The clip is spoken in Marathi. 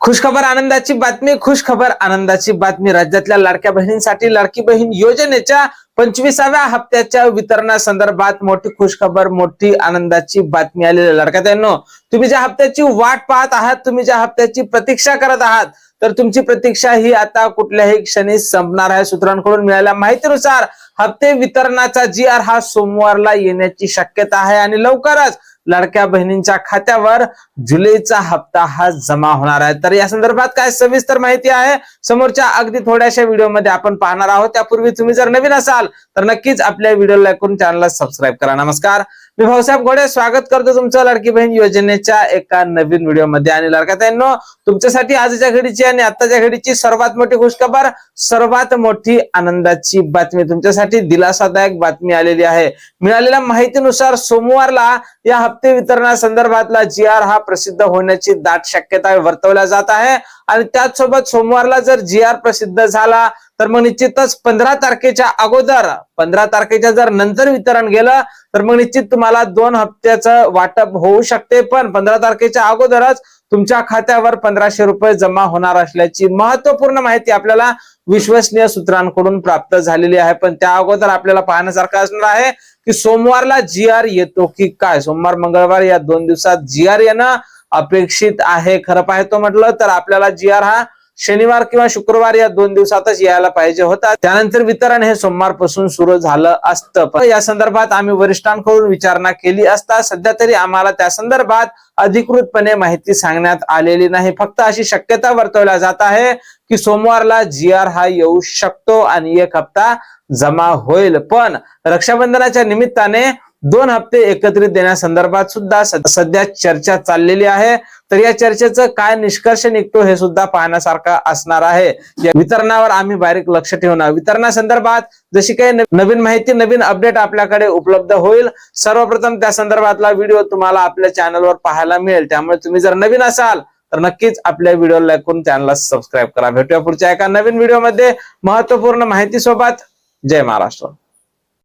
खुशखबर आनंदाची बातमी, खुशखबर आनंदाची बातमी. राज्यातल्या लाडक्या बहिणींसाठी लाडकी बहीण योजनेच्या 25व्या हप्त्याच्या वितरणासंदर्भात मोठी खुशखबर, मोठी आनंदाची बातमी आलेली आहे. लाडक्याताईंनो, तुम्ही ज्या हप्त्याची वाट पाहत आहात, तुम्ही ज्या हप्त्याची प्रतीक्षा करत आहात, तर तुमची प्रतीक्षा ही आता कुठल्याही क्षणी संपणार आहे. सूत्रांकडून मिळालेल्या माहितीनुसार हप्ते वितरणाचा GR हा सोमवारला येण्याची शक्यता आहे आणि लवकरच लाडक्या बहिणींच्या खात्यावर जुलैचा हप्ता हा जमा होणार आहे. तर या संदर्भात काय सविस्तर माहिती आहे समोरच्या अगदी थोड्याशा व्हिडिओमध्ये आपण पाहणार आहोत. त्यापूर्वी तुम्ही जर नवीन असाल तर नक्कीच आपल्या व्हिडिओला लाईक करून चॅनलला सबस्क्राईब करा. नमस्कार, मी भाऊसाहेब घोडे स्वागत करतो तुमचं लाडकी बहीण योजनेच्या एका नवीन व्हिडिओमध्ये. आणि लाडक्याताईंनो, तुमच्यासाठी आजच्या घडीची आणि आताच्या घडीची सर्वात मोठी खुशखबर, सर्वात मोठी आनंदाची बातमी, तुमच्यासाठी दिलासादायक बातमी आलेली आहे. मिळालेल्या माहितीनुसार सोमवारला या हप्ते वितरणासंदर्भातला GR हा प्रसिद्ध होण्याची दाट शक्यता वर्तवल्या जात आहे. आणि त्याचसोबत सोमवारला जर GR प्रसिद्ध झाला तर मग निश्चितच 15 तारखेच्या अगोदर, 15 तारखेच्या जर नंतर वितरण गेलं तर मग निश्चित तुम्हाला 2 हप्त्याचं वाटप होऊ शकते. पण 15 तारखेच्या अगोदरच तुमच्या खात्यावर 1500 रुपये जमा होणार असल्याची महत्वपूर्ण माहिती आपल्याला विश्वसनीय सूत्रांकडून प्राप्त झालेली आहे. पण त्या अगोदर आपल्याला पाहण्यासारखं असणार आहे की सोमवारला GR येतो की काय. सोमवार मंगळवार या 2 दिवसात GR येणं अपेक्षित आहे. खरं पाहतो म्हटलं तर आपल्याला GR हा शनिवार किंवा शुक्रवार या 2 दिवसातच यायला पाहिजे होता. त्यानंतर वितरण हे सोमवारपासून सुरू झालं असतं. पण या संदर्भात आम्ही वरिष्ठांकडून विचारणा केली असता सध्या तरी आम्हाला त्या संदर्भात अधिकृतपणे माहिती सांगण्यात आलेली नाही. फक्त अशी शक्यता वर्तवल्या जात आहे की सोमवारला GR हा येऊ शकतो आणि 1 हप्ता जमा होईल. पण रक्षाबंधनाच्या निमित्ताने 2 हप्ते एकत्रित देण्यासंदर्भात सुद्धा सध्या चर्चा चाललेली आहे. तर या चर्चेचं काय निष्कर्ष निघतो हे सुद्धा पाहण्यासारखं असणार आहे. या वितरणावर आम्ही बारीक लक्ष ठेवणार. वितरणासंदर्भात जशी काही नवीन माहिती, नवीन अपडेट आपल्याकडे उपलब्ध होईल, सर्वप्रथम त्या संदर्भातला व्हिडिओ तुम्हाला आपल्या चॅनलवर पाहायला मिळेल. त्यामुळे तुम्ही जर नवीन असाल तर नक्कीच आपल्या व्हिडिओला लाईक करून चॅनलला सबस्क्राईब करा. भेटूया पुढच्या एका नवीन व्हिडिओमध्ये महत्वपूर्ण माहिती सोबत. जय महाराष्ट्र.